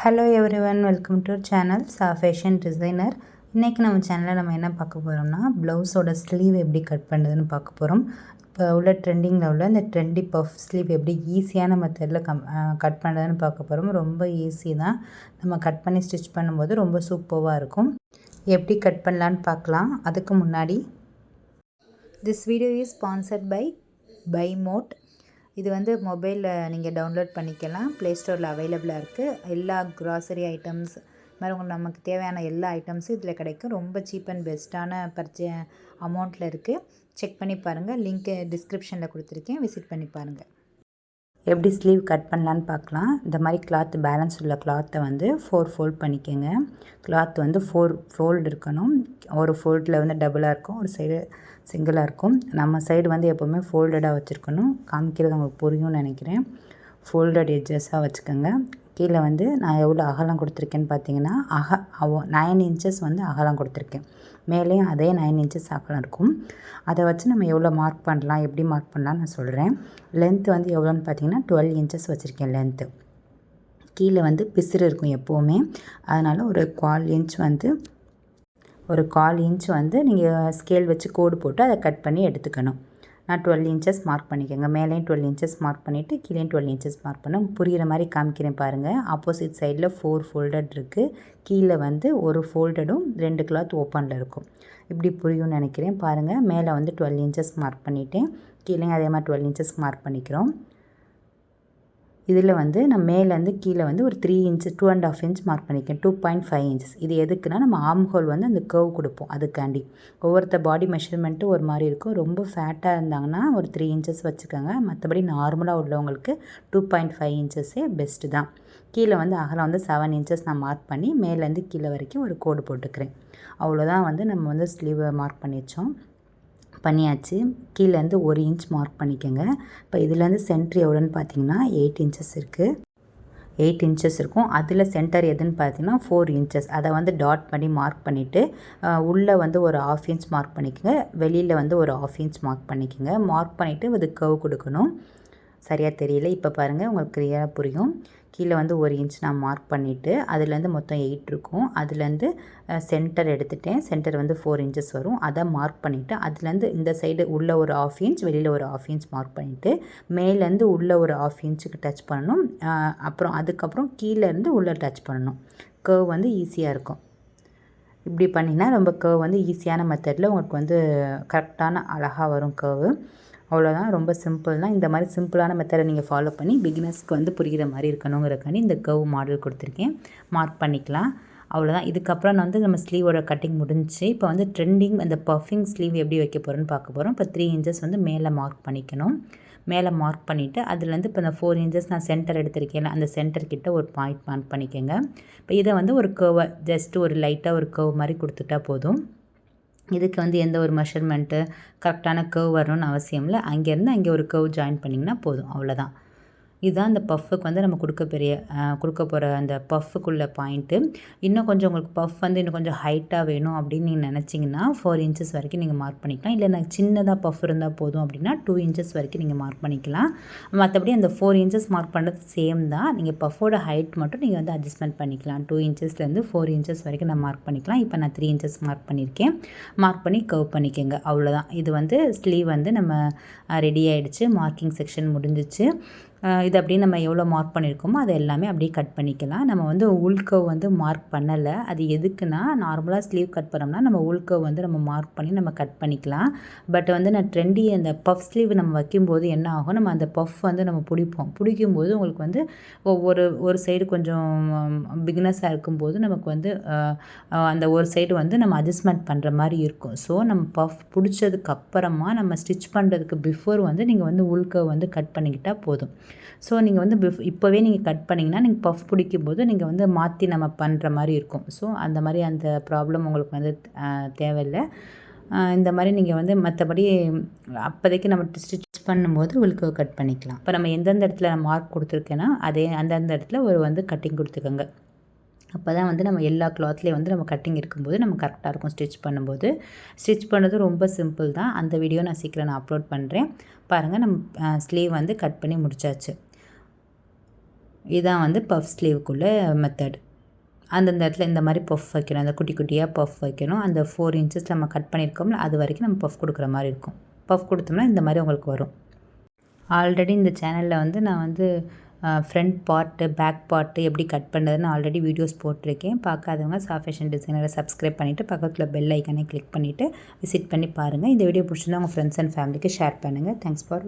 Hello everyone, welcome to channel fashion designer. இன்றைக்கி நம்ம சேனலில் நம்ம என்ன பார்க்க போகிறோம்னா, ப்ளவுஸோட ஸ்லீவ் எப்படி கட் பண்ணுறதுன்னு பார்க்க போகிறோம். இப்போ உள்ள ட்ரெண்டிங்கில் உள்ள இந்த ட்ரெண்டி பஃப் ஸ்லீவ் எப்படி ஈஸியான மெத்தடில் கட் பண்ணுறதுன்னு பார்க்க போகிறோம். ரொம்ப ஈஸி தான். நம்ம கட் பண்ணி ஸ்டிச் பண்ணும்போது ரொம்ப சூப்பராக இருக்கும். எப்படி கட் பண்ணலான்னு பார்க்கலாம். அதுக்கு முன்னாடி this video is sponsored by mode. இது வந்து மொபைலில் நீங்கள் டவுன்லோட் பண்ணிக்கலாம். ப்ளே ஸ்டோரில் அவைலபிளாக இருக்குது. எல்லா க்ராசரி ஐட்டம்ஸ் மாதிரி உங்களுக்கு நமக்கு தேவையான எல்லா ஐட்டம்ஸும் இதில் கிடைக்கும். ரொம்ப சீப் அண்ட் பெஸ்ட்டான அமௌண்ட்டில் இருக்குது. செக் பண்ணி பாருங்கள். லிங்க்கு டிஸ்கிரிப்ஷனில் கொடுத்துருக்கேன், விசிட் பண்ணி பாருங்கள். எப்படி ஸ்லீவ் கட் பண்ணலான்னு பார்க்கலாம். இந்த மாதிரி கிளாத் பேலன்ஸ் உள்ள கிளாத்தை வந்து 4 ஃபோல்ட் பண்ணிக்கோங்க. கிளாத் வந்து 4 ஃபோல்டு இருக்கணும். ஒரு ஃபோல்டில் வந்து டபுளாக இருக்கும், ஒரு சைடு சிங்கிளாக இருக்கும். நம்ம சைடு வந்து எப்போவுமே ஃபோல்டடாக வச்சுருக்கணும். காமிக்கிறது உங்களுக்கு புரியும்னு நினைக்கிறேன். ஃபோல்டட் எட்ஜஸாக வச்சுக்கோங்க. கீழே வந்து நான் எவ்வளோ அகலம் கொடுத்துருக்கேன்னு பார்த்தீங்கன்னா 9 இன்ச்சஸ் வந்து அகலம் கொடுத்துருக்கேன். மேலேயும் அதே 9 இன்ச்சஸ் அகலம் இருக்கும். அதை வச்சு நம்ம எவ்வளோ மார்க் பண்ணலாம், எப்படி மார்க் பண்ணலான்னு நான் சொல்கிறேன். லென்த்து வந்து எவ்வளோன்னு பார்த்தீங்கன்னா 12 இன்ச்சஸ் வச்சுருக்கேன் லென்த்து. கீழே வந்து பிசுறு இருக்கும் எப்போவுமே, அதனால் ஒரு 1/4 இன்ச் வந்து நீங்கள் ஸ்கேல் வச்சு கோடு போட்டு அதை கட் பண்ணி எடுத்துக்கணும். நான் 12 இன்ச்சஸ் மார்க் பண்ணிக்கோங்க. மேலேயும் 12 இன்ச்சஸ் மார்க் பண்ணிவிட்டு கீழே 12 இன்ச்சஸ் மார்க் பண்ண புரிகிற மாதிரி காமிக்கிறேன் பாருங்கள். ஆப்போசிட் சைடில் 4 ஃபோல்டட் இருக்குது. கீழே வந்து ஒரு ஃபோல்டடும் 2 கிளாத் ஓப்பனில் இருக்கும். இப்படி புரியும்னு நினைக்கிறேன் பாருங்கள். மேலே வந்து 12 இன்ச்சஸ் மார்க் பண்ணிவிட்டேன். கீழே அதே மாதிரி 12 இன்ச்சஸ் மார்க் பண்ணிக்கிறோம். இதில் வந்து நான் மேலேருந்து கீழே வந்து ஒரு 3 இன்ச்சு 2.5 இன்ச் மார்க் பண்ணிக்கேன். 2.5 இன்ச்சஸ். இது எதுக்குன்னா நம்ம ஆர்ம் ஹோல் வந்து அந்த கர்வ் கொடுப்போம், அதுக்காண்டி. ஒவ்வொருத்தர் பாடி மெஷர்மெண்ட்டு ஒரு மாதிரி இருக்கும். ரொம்ப ஃபேட்டாக இருந்தாங்கன்னா ஒரு 3 இன்ச்சஸ் வச்சுக்கோங்க. மற்றபடி நார்மலாக உள்ளவங்களுக்கு 2.5 இன்ச்சஸே பெஸ்ட்டு தான். கீழே வந்து அகலம் வந்து 7 இன்ச்சஸ் நான் மார்க் பண்ணி மேலேருந்து கீழே வரைக்கும் ஒரு கோடு போட்டுக்கிறேன். அவ்வளோதான். வந்து நம்ம வந்து ஸ்லீவை மார்க் பண்ணியாச்சு. கீழேருந்து 1 இன்ச் மார்க் பண்ணிக்கோங்க. இப்போ இதுலேருந்து சென்ட்ரு எவ்வளோன்னு பார்த்தீங்கன்னா 8 இன்ச்சஸ் இருக்குது. 8 இன்ச்சஸ் இருக்கும். அதில் சென்டர் எதுன்னு பார்த்தீங்கன்னா 4 இன்ச்சஸ். அதை வந்து டாட் பண்ணி மார்க் பண்ணிவிட்டு உள்ளே வந்து ஒரு 1/2 இன்ச் மார்க் பண்ணிக்கோங்க. வெளியில் வந்து ஒரு 1/2 இன்ச் மார்க் பண்ணிக்கோங்க. மார்க் பண்ணிவிட்டு அது கர்வ் கொடுக்கணும். சரியாக தெரியல, இப்போ பாருங்கள், உங்களுக்கு கிளியராக புரியும். கீழே வந்து 1 இன்ச் நான் மார்க் பண்ணிவிட்டு அதுலேருந்து மொத்தம் 8 இருக்கும். அதுலேருந்து சென்டர் எடுத்துட்டேன். சென்டர் வந்து 4 இன்ச்சஸ் வரும். அதை மார்க் பண்ணிவிட்டு அதுலேருந்து இந்த சைடு உள்ளே ஒரு 1/2 இன்ச், வெளியில் ஒரு 1/2 இன்ச் மார்க் பண்ணிவிட்டு மேலேருந்து உள்ளே ஒரு 1/2 இன்ச்சுக்கு டச் பண்ணணும். அப்புறம் அதுக்கப்புறம் கீழேருந்து உள்ளே டச் பண்ணணும். கர்வ் வந்து ஈஸியாக இருக்கும். இப்படி பண்ணிங்கன்னா ரொம்ப கர்வ் வந்து ஈஸியான மெத்தடில் உங்களுக்கு வந்து கரெக்டான அழகாக வரும் கர்வு. அவ்வளோதான். ரொம்ப சிம்பிள் தான். இந்த மாதிரி சிம்பிளான மெத்தடை நீங்கள் ஃபாலோ பண்ணி பிகினர்ஸ்க்கு வந்து புரிகிற மாதிரி இருக்கணுங்கிறக்காண்டி இந்த கர்வ் மாடல் கொடுத்துருக்கேன். மார்க் பண்ணிக்கலாம். அவ்வளோதான். இதுக்கப்புறம் நான் வந்து நம்ம ஸ்லீவோட கட்டிங் முடிஞ்சிச்சு. இப்போ வந்து ட்ரெண்டிங் அந்த பஃபிங் ஸ்லீவ் எப்படி வைக்க போகிறோன்னு பார்க்க போகிறோம். இப்போ 3 இன்ச்சஸ் வந்து மேலே மார்க் பண்ணிக்கணும். மேலே மார்க் பண்ணிவிட்டு அதுலேருந்து இப்போ இந்த 4 இன்ச்சஸ் நான் சென்டர் எடுத்திருக்கேன். அந்த சென்டர்கிட்ட ஒரு பாயிண்ட் மார்க் பண்ணிக்கோங்க. இப்போ இதை வந்து ஒரு கர்வை ஜஸ்ட் ஒரு லைட்டாக ஒரு கர்வ் மாதிரி கொடுத்துட்டா போதும். இதுக்கு வந்து எந்த ஒரு மெஷர்மெண்ட்டு கரெக்டான கர்வ் வரணும்னு அவசியம் இல்லை. அங்கேருந்து அங்கே ஒரு கர்வ் ஜாயின் பண்ணிங்கன்னா போதும். அவ்வளோதான். இதுதான் அந்த பஃப்புக்கு வந்து நம்ம கொடுக்க போகிற அந்த பஃப்புக்குள்ள பாயிண்ட்டு. இன்னும் கொஞ்சம் உங்களுக்கு பஃப் வந்து இன்னும் கொஞ்சம் ஹைட்டாக வேணும் அப்படின்னு நீங்கள் நினச்சிங்கன்னா 4 இன்ச்சஸ் வரைக்கும் நீங்கள் மார்க் பண்ணிக்கலாம். இல்லை எனக்கு சின்னதாக பஃப் இருந்தால் போதும் அப்படின்னா 2 இன்ச்சஸ் வரைக்கும் நீங்கள் மார்க் பண்ணிக்கலாம். மற்றபடி அந்த 4 இன்ச்சஸ் மார்க் பண்ணுறது சேம் தான். நீங்கள் பஃபோட ஹைட் மட்டும் நீங்கள் வந்து அட்ஜஸ்ட்மெண்ட் பண்ணிக்கலாம். 2 இன்ச்சஸ்லேருந்து 4 இன்ச்சஸ் வரைக்கும் நான் மார்க் பண்ணிக்கலாம். இப்போ நான் 3 இன்ச்சஸ் மார்க் பண்ணியிருக்கேன். மார்க் பண்ணி கர்வ் பண்ணிக்கோங்க. அவ்வளோதான். இது வந்து ஸ்லீவ் வந்து நம்ம ரெடி ஆகிடுச்சு. மார்க்கிங் செக்ஷன் முடிஞ்சிச்சு. இது அப்படியே நம்ம எவ்வளோ மார்க் பண்ணியிருக்கோமோ அதை எல்லாமே அப்படியே கட் பண்ணிக்கலாம். நம்ம வந்து உள்கர்வ் வந்து மார்க் பண்ணலை. அது எதுக்குன்னா, நார்மலாக ஸ்லீவ் கட் பண்ணோம்னா நம்ம உள்கர்வ் வந்து நம்ம மார்க் பண்ணி நம்ம கட் பண்ணிக்கலாம். பட் வந்து நான் ட்ரெண்டி அந்த பஃப் ஸ்லீவ் நம்ம வைக்கும்போது என்ன ஆகும், நம்ம அந்த பஃப் வந்து நம்ம பிடிக்கும்போது உங்களுக்கு வந்து ஒரு சைடு கொஞ்சம் பிகினஸாக இருக்கும்போது நமக்கு வந்து அந்த ஒரு சைடு வந்து நம்ம அட்ஜஸ்ட்மெண்ட் பண்ணுற மாதிரி இருக்கும். ஸோ நம்ம பஃப் பிடிச்சதுக்கப்புறமா நம்ம ஸ்டிச் பண்ணுறதுக்கு பிஃபோர் வந்து நீங்கள் வந்து உள்கர்வ் வந்து கட் பண்ணிக்கிட்டால் போதும். ஸோ நீங்கள் வந்து இப்போவே நீங்கள் கட் பண்ணிங்கன்னா நீங்கள் பஃப் பிடிக்கும்போது நீங்கள் வந்து மாற்றி நம்ம பண்ணுற மாதிரி இருக்கும். ஸோ அந்த மாதிரி அந்த ப்ராப்ளம் உங்களுக்கு வந்து தேவையில்லை. இந்த மாதிரி நீங்கள் வந்து மற்றபடி அப்போதைக்கு நம்ம ஸ்டிச் பண்ணும்போது உங்களுக்கு கட் பண்ணிக்கலாம். இப்போ நம்ம எந்தெந்த இடத்துல மார்க் கொடுத்துருக்கேன்னா அந்தந்த இடத்துல வந்து கட்டிங் கொடுத்துக்கோங்க. அப்போ தான் வந்து நம்ம எல்லா கிளாத்லேயும் வந்து நம்ம கட்டிங் இருக்கும்போது நம்ம கரெக்டாக இருக்கும் ஸ்டிச் பண்ணும்போது. ஸ்டிச் பண்ணுறது ரொம்ப சிம்பிள் தான். அந்த வீடியோ நான் சீக்கிரம் அப்லோட் பண்ணுறேன். பாருங்கள், நம்ம ஸ்லீவ் வந்து கட் பண்ணி முடிச்சாச்சு. இதான் வந்து பஃப் ஸ்லீவுக்குள்ள மெத்தட். அந்தந்த இடத்துல இந்த மாதிரி பஃப் வைக்கணும். அந்த குட்டி குட்டியாக பஃப் வைக்கணும். அந்த 4 இன்ச்சஸ் நம்ம கட் பண்ணியிருக்கோம்ல, அது வரைக்கும் நம்ம பஃப் கொடுக்குற மாதிரி இருக்கும். பஃப் கொடுத்தோம்னா இந்த மாதிரி உங்களுக்கு வரும். ஆல்ரெடி இந்த சேனலில் வந்து நான் வந்து ஃப்ரண்ட் பார்ட்டு, பேக் பார்ட்டு எப்படி கட் பண்ணுறதுன்னு ஆல்ரெடி வீடியோஸ் போட்டிருக்கேன். பார்க்காதவங்க ஃபேஷன் டிசைனரை சப்ஸ்கிரைப் பண்ணிவிட்டு பக்கத்தில் பெல் ஐக்கனை கிளிக் பண்ணிவிட்டு விசிட் பண்ணி பாருங்கள். இந்த வீடியோ பிடிச்சிருந்தா உங்கள் ஃப்ரெண்ட்ஸ் அண்ட் ஃபேமிலிக்கு ஷேர் பண்ணுங்கள். Thanks for